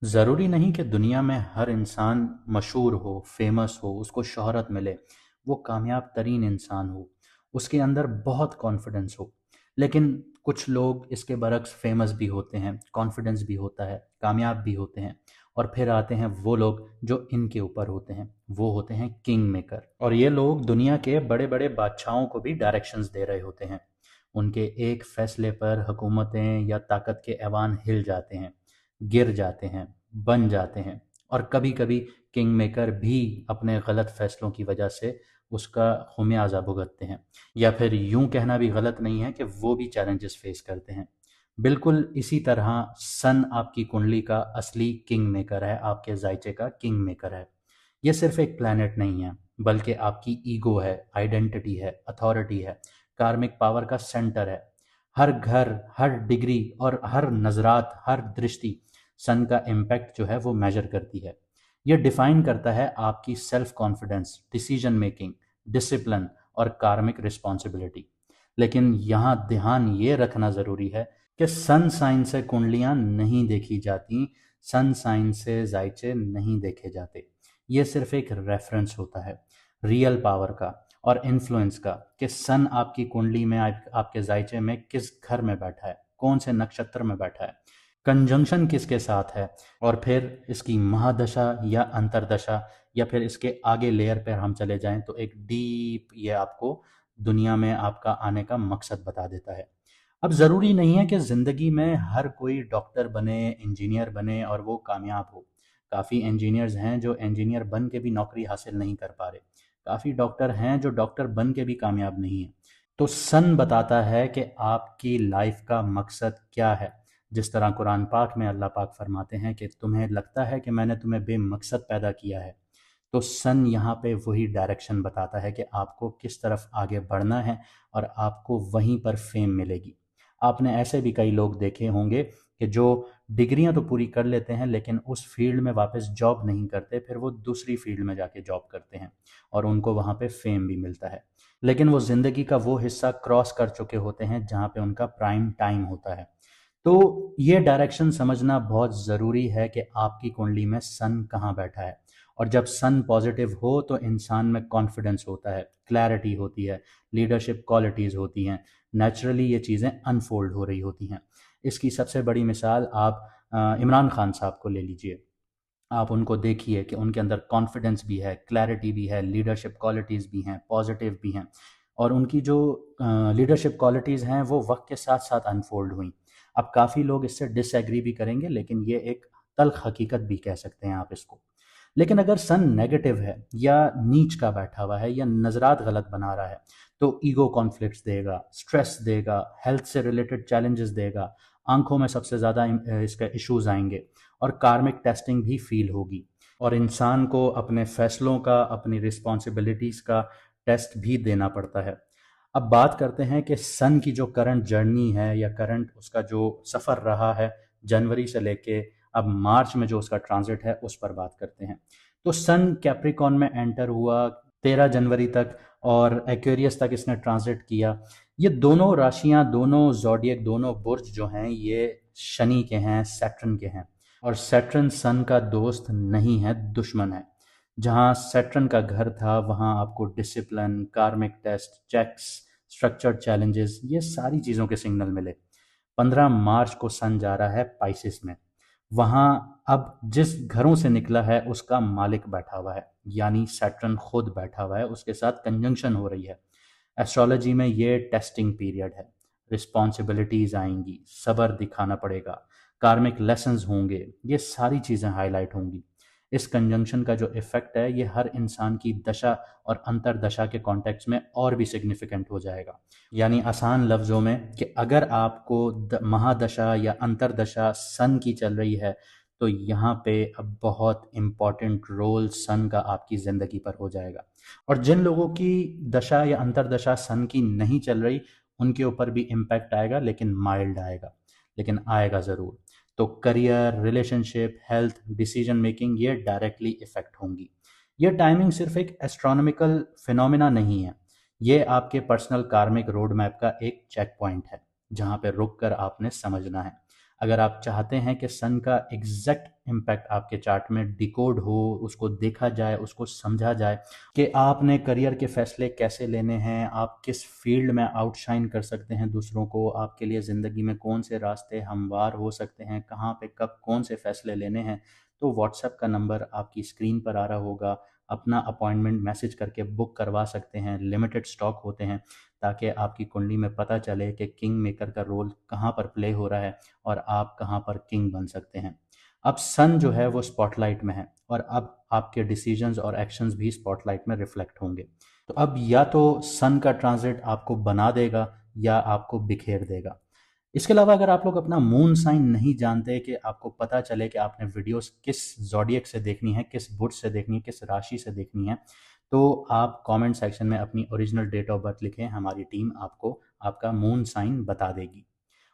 ज़रूरी नहीं कि दुनिया में हर इंसान मशहूर हो, फेमस हो, उसको शोहरत मिले, वो कामयाब तरीन इंसान हो, उसके अंदर बहुत कॉन्फिडेंस हो। लेकिन कुछ लोग इसके बरक्स फेमस भी होते हैं, कॉन्फिडेंस भी होता है, कामयाब भी होते हैं। और फिर आते हैं वो लोग जो इनके ऊपर होते हैं, वो होते हैं किंग मेकर। और ये लोग दुनिया के बड़े बड़े बादशाहों को भी डायरेक्शंस दे रहे होते हैं। उनके एक फैसले पर हुकूमतें या ताकत के ऐवान हिल जाते हैं, गिर जाते हैं, बन जाते हैं। और कभी कभी किंग मेकर भी अपने गलत फैसलों की वजह से उसका खुमियाजा भुगतते हैं। या फिर यूं कहना भी गलत नहीं है कि वो भी चैलेंजेस फेस करते हैं। बिल्कुल इसी तरह सन आपकी कुंडली का असली किंग मेकर है, आपके जायचे का किंग मेकर है। ये सिर्फ एक प्लैनेट नहीं है, बल्कि आपकी ईगो है, आइडेंटिटी है, अथॉरिटी है, कार्मिक पावर का सेंटर है। हर घर, हर डिग्री और हर नजरात, हर दृष्टि सन का इम्पैक्ट जो है वो मेजर करती है। ये डिफाइन करता है आपकी self confidence, decision making, discipline और कार्मिक रिस्पॉन्सिबिलिटी। लेकिन यहाँ ध्यान ये रखना ज़रूरी है कि सन साइन से कुंडलियाँ नहीं देखी जाती, सन साइन से जायचे नहीं देखे जाते। ये सिर्फ एक रेफरेंस होता है रियल पावर का और इन्फ्लुएंस का, कि सन आपकी कुंडली में आपके जायचे में किस घर में बैठा है, कौन से नक्षत्र में बैठा है, कंजंक्शन किसके साथ है। और फिर इसकी महादशा या अंतरदशा, या फिर इसके आगे लेयर पर हम चले जाएं तो एक डीप, ये आपको दुनिया में आपका आने का मकसद बता देता है। अब ज़रूरी नहीं है कि ज़िंदगी में हर कोई डॉक्टर बने, इंजीनियर बने और वो कामयाब हो। काफ़ी इंजीनियर्स हैं जो इंजीनियर बन के भी नौकरी हासिल नहीं कर पा रहे। काफ़ी डॉक्टर हैं जो डॉक्टर बन के भी कामयाब नहीं हैं। तो सन बताता है कि आपकी लाइफ का मकसद क्या है। जिस तरह कुरान पाक में अल्लाह पाक फरमाते हैं कि तुम्हें लगता है कि मैंने तुम्हें बेमकसद पैदा किया है, तो सन यहाँ पे वही डायरेक्शन बताता है कि आपको किस तरफ आगे बढ़ना है और आपको वहीं पर फेम मिलेगी। आपने ऐसे भी कई लोग देखे होंगे कि जो डिग्रियां तो पूरी कर लेते हैं लेकिन उस फील्ड में वापस जॉब नहीं करते, फिर वो दूसरी फील्ड में जाके जॉब करते हैं और उनको वहाँ पे फेम भी मिलता है। लेकिन वो ज़िंदगी का वो हिस्सा क्रॉस कर चुके होते हैं जहाँ पे उनका प्राइम टाइम होता है। तो ये डायरेक्शन समझना बहुत ज़रूरी है कि आपकी कुंडली में सन कहाँ बैठा है। और जब सन पॉजिटिव हो तो इंसान में कॉन्फिडेंस होता है, क्लैरिटी होती है, लीडरशिप क्वालिटीज़ होती हैं, नेचुरली ये चीज़ें अनफोल्ड हो रही होती हैं। इसकी सबसे बड़ी मिसाल आप इमरान खान साहब को ले लीजिए। आप उनको देखिए कि उनके अंदर कॉन्फिडेंस भी है, क्लैरिटी भी है, लीडरशिप क्वालिटीज़ भी हैं, पॉजिटिव भी हैं। और उनकी जो लीडरशिप क्वालिटीज़ हैं वो वक्त के साथ साथ अनफोल्ड हुई। अब काफ़ी लोग इससे डिसएग्री भी करेंगे, लेकिन ये एक तल्ख हकीकत भी कह सकते हैं आप इसको। लेकिन अगर सन नेगेटिव है या नीच का बैठा हुआ है या नज़रात गलत बना रहा है, तो ईगो कॉन्फ्लिक्ट्स देगा, स्ट्रेस देगा, हेल्थ से रिलेटेड चैलेंजेस देगा, आंखों में सबसे ज़्यादा इसका इश्यूज आएंगे और कार्मिक टेस्टिंग भी फील होगी। और इंसान को अपने फैसलों का, अपनी रिस्पॉन्सिबिलिटीज़ का टेस्ट भी देना पड़ता है। अब बात करते हैं कि सन की जो करंट जर्नी है या करंट उसका जो सफ़र रहा है जनवरी से लेके अब मार्च में जो उसका ट्रांजिट है उस पर बात करते हैं। तो सन कैप्रिकॉन में एंटर हुआ 13 जनवरी तक और एक्वेरियस तक इसने ट्रांजिट किया। ये दोनों राशियां, दोनों ज़ोडिएक, दोनों बुर्ज जो हैं ये शनि के हैं, सैटर्न के हैं। और सैटर्न सन का दोस्त नहीं है, दुश्मन है। जहाँ सैटर्न का घर था वहाँ आपको डिसिप्लिन, कार्मिक टेस्ट, चेक्स, स्ट्रक्चर्ड चैलेंजेस, ये सारी चीज़ों के सिग्नल मिले। 15 मार्च को सन जा रहा है पाइसिस में। वहाँ अब जिस घरों से निकला है उसका मालिक बैठा हुआ है, यानी सैटर्न खुद बैठा हुआ है, उसके साथ कंजंक्शन हो रही है। एस्ट्रोलॉजी में ये टेस्टिंग पीरियड है। रिस्पॉन्सिबिलिटीज आएंगी, सब्र दिखाना पड़ेगा, कार्मिक लेसन्स होंगे, ये सारी चीज़ें हाईलाइट होंगी। इस कंजंक्शन का जो इफेक्ट है ये हर इंसान की दशा और अंतरदशा के कॉन्टेक्स्ट में और भी सिग्निफिकेंट हो जाएगा। यानी आसान लफ्ज़ों में कि अगर आपको महादशा या अंतरदशा सन की चल रही है तो यहाँ पे अब बहुत इम्पॉर्टेंट रोल सन का आपकी ज़िंदगी पर हो जाएगा। और जिन लोगों की दशा या अंतरदशा सन की नहीं चल रही उनके ऊपर भी इम्पैक्ट आएगा, लेकिन माइल्ड आएगा, लेकिन आएगा ज़रूर। तो career, relationship, health, decision making ये डायरेक्टली इफेक्ट होंगी। ये टाइमिंग सिर्फ एक एस्ट्रोनॉमिकल फिनोमिना नहीं है, ये आपके पर्सनल कार्मिक रोड मैप का एक चेक पॉइंट है जहाँ पे रुक कर आपने समझना है। अगर आप चाहते हैं कि सन का एग्जैक्ट इम्पैक्ट आपके चार्ट में डिकोड हो, उसको देखा जाए, उसको समझा जाए कि आपने करियर के फैसले कैसे लेने हैं, आप किस फील्ड में आउटशाइन कर सकते हैं दूसरों को, आपके लिए ज़िंदगी में कौन से रास्ते हमवार हो सकते हैं, कहाँ पे कब कौन से फैसले लेने हैं, तो व्हाट्सएप का नंबर आपकी स्क्रीन पर आ रहा होगा। अपना अपॉइंटमेंट मैसेज करके बुक करवा सकते हैं। लिमिटेड स्टॉक होते हैं, ताकि आपकी कुंडली में पता चले कि किंग मेकर का रोल कहाँ पर प्ले हो रहा है और आप कहाँ पर किंग बन सकते हैं। अब सन जो है वो स्पॉटलाइट में है, और अब आपके डिसीजंस और एक्शंस भी स्पॉटलाइट में रिफ्लेक्ट होंगे। तो अब या तो सन का ट्रांजिट आपको बना देगा या आपको बिखेर देगा। इसके अलावा अगर आप लोग अपना मून साइन नहीं जानते, कि आपको पता चले कि आपने वीडियोस किस ज़ोडिएक से देखनी है, किस बुर्ज से देखनी है, किस राशि से देखनी है, तो आप कमेंट सेक्शन में अपनी ओरिजिनल डेट ऑफ बर्थ लिखें। हमारी टीम आपको आपका मून साइन बता देगी।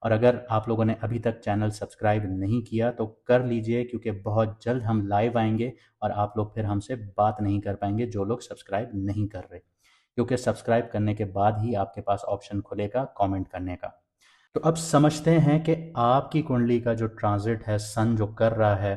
और अगर आप लोगों ने अभी तक चैनल सब्सक्राइब नहीं किया तो कर लीजिए, क्योंकि बहुत जल्द हम लाइव आएंगे और आप लोग फिर हमसे बात नहीं कर पाएंगे जो लोग सब्सक्राइब नहीं कर रहे, क्योंकि सब्सक्राइब करने के बाद ही आपके पास ऑप्शन खुलेगा कमेंट करने का। तो अब समझते हैं कि आपकी कुंडली का जो ट्रांजिट है, सन जो कर रहा है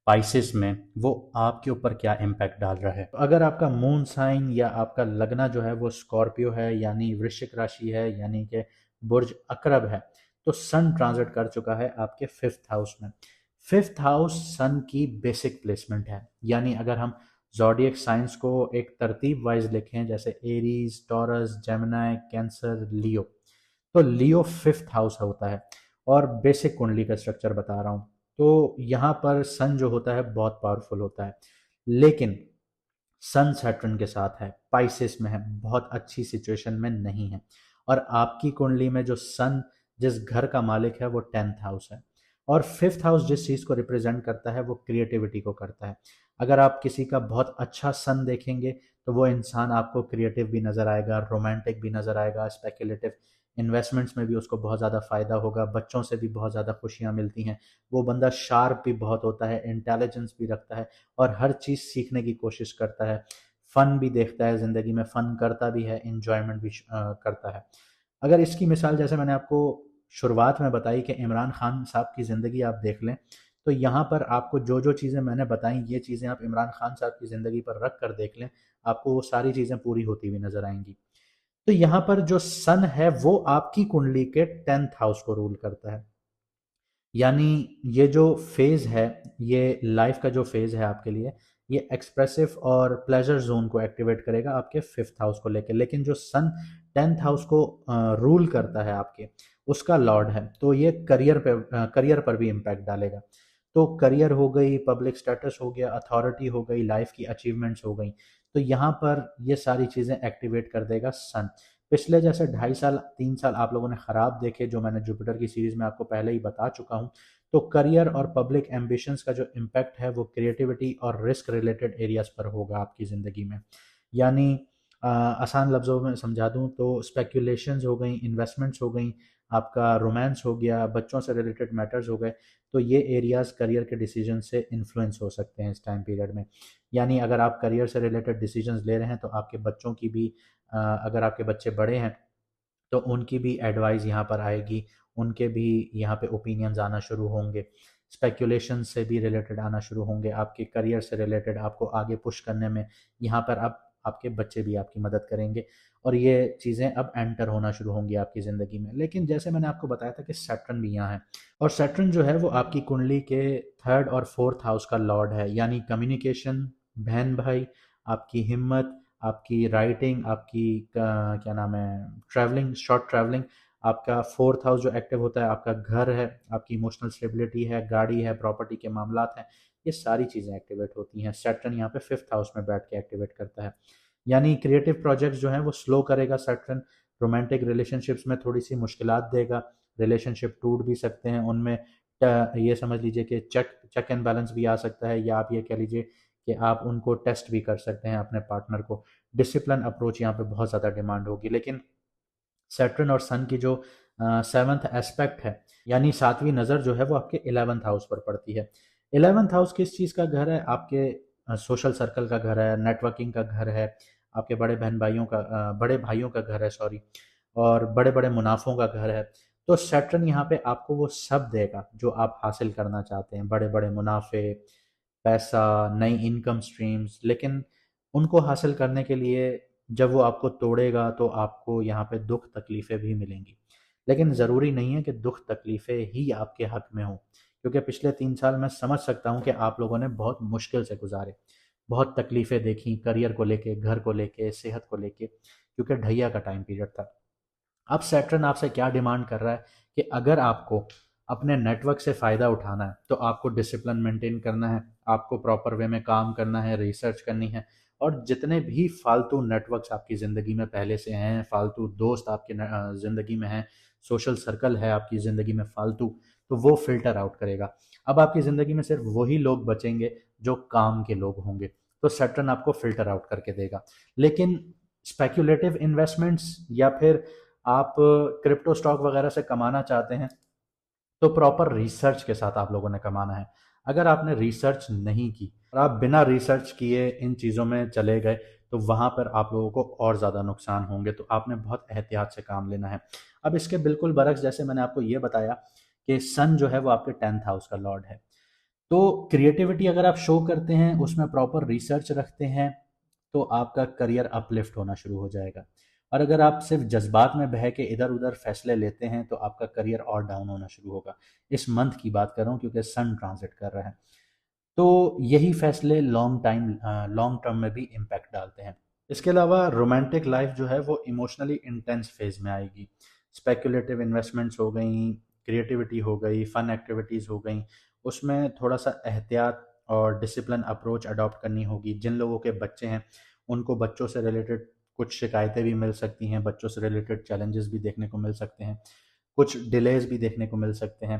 पाइसिस में, वो आपके ऊपर क्या इम्पैक्ट डाल रहा है। अगर आपका मून साइन या आपका लगना जो है वो स्कॉर्पियो है, यानी वृश्चिक राशि है, यानी कि बुर्ज अकरब है, तो सन ट्रांजिट कर चुका है आपके 5th हाउस में। 5th हाउस सन की बेसिक प्लेसमेंट है। यानी अगर हम जॉडियक साइंस को एक तरतीब वाइज लिखें, जैसे एरीज, टॉरस, जेमिनी, कैंसर, लियो, तो लियो 5th हाउस होता है। और बेसिक कुंडली का स्ट्रक्चर बता रहा हूं, तो यहाँ पर सन जो होता है बहुत पावरफुल होता है, लेकिन सन सैटर्न के साथ है, पाइसेस में है, बहुत अच्छी सिचुएशन में नहीं है। और आपकी कुंडली में जो सन जिस घर का मालिक है वो 10th हाउस है, और 5th हाउस जिस चीज को रिप्रेजेंट करता है वो क्रिएटिविटी को करता है। अगर आप किसी का बहुत अच्छा सन देखेंगे तो वो इंसान आपको क्रिएटिव भी नजर आएगा, रोमांटिक भी नजर आएगा, स्पेकुलेटिव इन्वेस्टमेंट्स में भी उसको बहुत ज़्यादा फायदा होगा, बच्चों से भी बहुत ज़्यादा खुशियाँ मिलती हैं। वो बंदा शार्प भी बहुत होता है, इंटेलिजेंस भी रखता है, और हर चीज़ सीखने की कोशिश करता है, फन भी देखता है, ज़िंदगी में फन करता भी है, इंजॉयमेंट भी करता है। अगर इसकी मिसाल जैसे मैंने आपको शुरुआत में बताई कि इमरान खान साहब की ज़िंदगी आप देख लें, तो यहाँ पर आपको जो जो चीज़ें मैंने बताई, ये चीज़ें आप इमरान खान साहब की ज़िंदगी पर रख कर देख लें, आपको वो सारी चीज़ें पूरी होती हुई नजर आएंगी। तो यहाँ पर जो सन है वो आपकी कुंडली के 10th हाउस को रूल करता है। यानी ये जो फेज है, ये लाइफ का जो फेज है आपके लिए, ये एक्सप्रेसिव और प्लेजर जोन को एक्टिवेट करेगा आपके 5th हाउस को लेकर। लेकिन जो सन 10th हाउस को रूल करता है आपके, उसका लॉर्ड है, तो ये करियर पर भी इम्पैक्ट डालेगा। तो करियर हो गई, पब्लिक स्टेटस हो गया, अथॉरिटी हो गई, लाइफ की अचीवमेंट्स हो गई, तो यहाँ पर ये सारी चीज़ें एक्टिवेट कर देगा सन। पिछले जैसे 2.5 साल 3 साल आप लोगों ने ख़राब देखे, जो मैंने जुपिटर की सीरीज़ में आपको पहले ही बता चुका हूँ। तो करियर और पब्लिक एम्बिशंस का जो इम्पैक्ट है वो क्रिएटिविटी और रिस्क रिलेटेड एरियाज पर होगा आपकी ज़िंदगी में। यानी आसान लफ्ज़ों में समझा दूँ तो स्पेक्यूलेशंस हो गई, इन्वेस्टमेंट्स हो गई, आपका रोमांस हो गया, बच्चों से रिलेटेड मैटर्स हो गए, तो ये एरियाज़ करियर के डिसीजन से इन्फ्लुएंस हो सकते हैं इस टाइम पीरियड में। यानी अगर आप करियर से रिलेटेड डिसीजंस ले रहे हैं तो आपके बच्चों की भी, अगर आपके बच्चे बड़े हैं तो उनकी भी एडवाइस यहाँ पर आएगी, उनके भी यहाँ पे ओपिनियंस आना शुरू होंगे, स्पेकुलेशन से भी रिलेटेड आना शुरू होंगे, आपके करियर से रिलेटेड आपको आगे पुश करने में यहाँ पर अब आपके बच्चे भी आपकी मदद करेंगे, और ये चीज़ें अब एंटर होना शुरू होंगी आपकी ज़िंदगी में। लेकिन जैसे मैंने आपको बताया था कि सैटर्न भी यहाँ है, और सैटर्न जो है वो आपकी कुंडली के 3rd और 4th हाउस का लॉर्ड है। यानी कम्युनिकेशन, बहन भाई, आपकी हिम्मत, आपकी राइटिंग, आपकी क्या नाम है, ट्रैवलिंग, शॉर्ट ट्रैवलिंग। आपका 4th हाउस जो एक्टिव होता है, आपका घर है, आपकी इमोशनल स्टेबिलिटी है, गाड़ी है, प्रॉपर्टी के मामलात हैं, ये सारी चीज़ें एक्टिवेट होती हैं। सैटर्न यहाँ पे 5th हाउस में बैठ के एक्टिवेट करता है। यानी क्रिएटिव प्रोजेक्ट्स जो हैं वो स्लो करेगा सैटर्न, रोमांटिक रिलेशनशिप्स में थोड़ी सी मुश्किलात देगा, रिलेशनशिप टूट भी सकते हैं उनमें, ये समझ लीजिए कि चेक चेक एंड बैलेंस भी आ सकता है, या आप ये कह लीजिए कि आप उनको टेस्ट भी कर सकते हैं अपने पार्टनर को। डिसिप्लिन अप्रोच यहाँ पे बहुत ज़्यादा डिमांड होगी। लेकिन सैटर्न और सन की जो 7th एस्पेक्ट है, यानी 7वीं नज़र जो है वो आपके 11th हाउस पर पड़ती है। 11th हाउस किस चीज़ का घर है? आपके सोशल सर्कल का घर है, नेटवर्किंग का घर है, आपके बड़े भाइयों का घर है, सॉरी, और बड़े बड़े मुनाफों का घर है। तो सैटर्न यहाँ पे आपको वो सब देगा जो आप हासिल करना चाहते हैं, बड़े बड़े मुनाफे, पैसा, नई इनकम स्ट्रीम्स। लेकिन उनको हासिल करने के लिए जब वो आपको तोड़ेगा तो आपको यहाँ पे दुख तकलीफ़ें भी मिलेंगी। लेकिन ज़रूरी नहीं है कि दुख तकलीफ़ें ही आपके हक में हों, क्योंकि पिछले 3 साल मैं समझ सकता हूँ कि आप लोगों ने बहुत मुश्किल से गुजारे, बहुत तकलीफ़ें देखी, करियर को लेके, घर को लेके, सेहत को लेके, क्योंकि ढैया का टाइम पीरियड था। अब सैटर्न आपसे क्या डिमांड कर रहा है कि अगर आपको अपने नेटवर्क से फ़ायदा उठाना है तो आपको डिसिप्लिन मेंटेन करना है, आपको प्रॉपर वे में काम करना है, रिसर्च करनी है, और जितने भी फालतू नेटवर्क्स आपकी ज़िंदगी में पहले से हैं, फालतू दोस्त आपकी ज़िंदगी में हैं, सोशल सर्कल है आपकी ज़िंदगी में फालतू, तो वो फ़िल्टर आउट करेगा। अब आपकी ज़िंदगी में सिर्फ वही लोग बचेंगे जो काम के लोग होंगे, तो सैटर्न आपको फ़िल्टर आउट करके देगा। लेकिन स्पेक्युलेटिव इन्वेस्टमेंट्स या फिर आप क्रिप्टो स्टॉक वगैरह से कमाना चाहते हैं तो प्रॉपर रिसर्च के साथ आप लोगों ने कमाना है। अगर आपने रिसर्च नहीं की और आप बिना रिसर्च किए इन चीज़ों में चले गए तो वहाँ पर आप लोगों को और ज़्यादा नुकसान होंगे, तो आपने बहुत एहतियात से काम लेना है। अब इसके बिल्कुल बरक्स, जैसे मैंने आपको ये बताया कि सन जो है वो आपके 10th हाउस का लॉर्ड है, तो क्रिएटिविटी अगर आप शो करते हैं, उसमें प्रॉपर रिसर्च रखते हैं, तो आपका करियर अपलिफ्ट होना शुरू हो जाएगा। और अगर आप सिर्फ जज्बात में बह के इधर उधर फैसले लेते हैं तो आपका करियर और डाउन होना शुरू होगा। इस मंथ की बात कर रहा हूँ क्योंकि सन ट्रांजिट कर रहा है। तो यही फैसले लॉन्ग टर्म में भी इम्पैक्ट डालते हैं। इसके अलावा रोमांटिक लाइफ जो है वो इमोशनली इंटेंस फेज में आएगी। स्पेकुलेटिव इन्वेस्टमेंट्स हो गई, क्रिएटिविटी हो गई, फन एक्टिविटीज़ हो गई, उसमें थोड़ा सा एहतियात और डिसिप्लिन अप्रोच अडॉप्ट करनी होगी। जिन लोगों के बच्चे हैं उनको बच्चों से रिलेटेड कुछ शिकायतें भी मिल सकती हैं, बच्चों से रिलेटेड चैलेंजेस भी देखने को मिल सकते हैं, कुछ डिलेज भी देखने को मिल सकते हैं।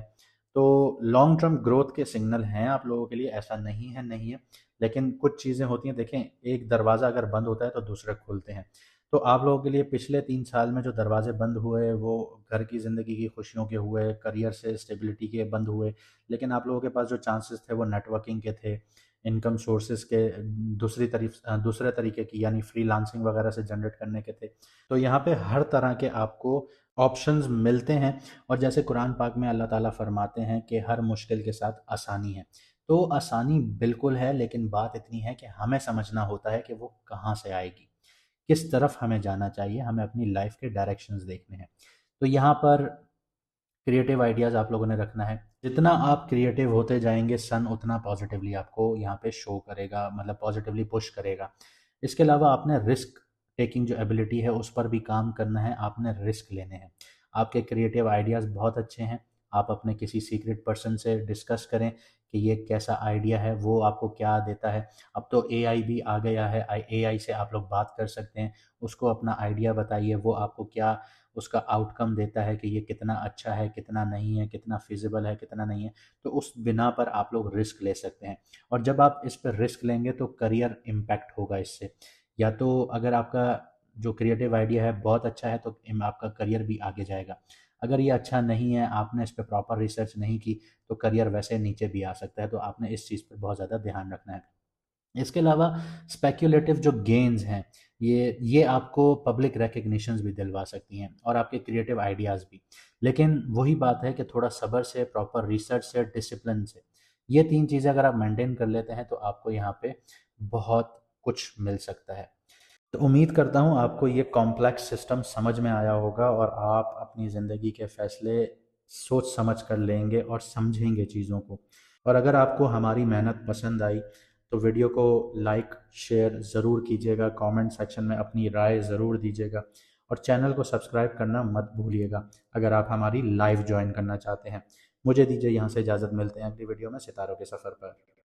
तो लॉन्ग टर्म ग्रोथ के सिग्नल हैं आप लोगों के लिए, ऐसा नहीं है। लेकिन कुछ चीज़ें होती हैं, देखें, एक दरवाज़ा अगर बंद होता है तो दूसरे खुलते हैं। तो आप लोगों के लिए पिछले 3 साल में जो दरवाजे बंद हुए वो घर की ज़िंदगी की खुशियों के हुए, करियर से स्टेबिलिटी के बंद हुए। लेकिन आप लोगों के पास जो चांसेस थे वो नेटवर्किंग के थे, इनकम सोर्सेज के, दूसरे तरीके की यानी फ्रीलांसिंग वगैरह से जनरेट करने के थे। तो यहाँ पे हर तरह के आपको ऑप्शंस मिलते हैं। और जैसे कुरान पाक में अल्लाह ताला फरमाते हैं कि हर मुश्किल के साथ आसानी है, तो आसानी बिल्कुल है, लेकिन बात इतनी है कि हमें समझना होता है कि वो कहाँ से आएगी, किस तरफ हमें जाना चाहिए, हमें अपनी लाइफ के डायरेक्शंस देखने हैं। तो यहाँ पर क्रिएटिव आइडियाज़ आप लोगों ने रखना है। जितना आप क्रिएटिव होते जाएंगे सन उतना पॉजिटिवली आपको यहाँ पे शो करेगा, मतलब पॉजिटिवली पुश करेगा। इसके अलावा आपने रिस्क टेकिंग जो एबिलिटी है उस पर भी काम करना है, आपने रिस्क लेने हैं। आपके क्रिएटिव आइडियाज़ बहुत अच्छे हैं, आप अपने किसी सीक्रेट पर्सन से डिस्कस करें कि ये कैसा आइडिया है, वो आपको क्या देता है। अब तो एआई भी आ गया है, एआई से आप लोग बात कर सकते हैं, उसको अपना आइडिया बताइए, वो आपको क्या उसका आउटकम देता है कि ये कितना अच्छा है, कितना नहीं है, कितना फिजिबल है, कितना नहीं है। तो उस बिना पर आप लोग रिस्क ले सकते हैं। और जब आप इस पर रिस्क लेंगे तो करियर इम्पैक्ट होगा इससे। या तो अगर आपका जो क्रिएटिव आइडिया है बहुत अच्छा है तो आपका करियर भी आगे जाएगा। अगर ये अच्छा नहीं है, आपने इस पर प्रॉपर रिसर्च नहीं की, तो करियर वैसे नीचे भी आ सकता है। तो आपने इस चीज़ पर बहुत ज़्यादा ध्यान रखना है। इसके अलावा स्पेक्युलेटिव जो गेन्स हैं, ये आपको पब्लिक रिकग्निशंस भी दिलवा सकती हैं और आपके क्रिएटिव आइडियाज़ भी। लेकिन वही बात है कि थोड़ा सब्र से, प्रॉपर रिसर्च से, डिसिप्लिन से, ये 3 चीज़ें अगर आप मेंटेन कर लेते हैं तो आपको यहाँ पे बहुत कुछ मिल सकता है। तो उम्मीद करता हूँ आपको ये कॉम्प्लेक्स सिस्टम समझ में आया होगा और आप अपनी ज़िंदगी के फैसले सोच समझ कर लेंगे और समझेंगे चीज़ों को। और अगर आपको हमारी मेहनत पसंद आई तो वीडियो को लाइक शेयर ज़रूर कीजिएगा, कमेंट सेक्शन में अपनी राय ज़रूर दीजिएगा, और चैनल को सब्सक्राइब करना मत भूलिएगा अगर आप हमारी लाइव ज्वाइन करना चाहते हैं। मुझे दीजिए यहाँ से इजाज़त, मिलते हैं अगली वीडियो में सितारों के सफ़र पर।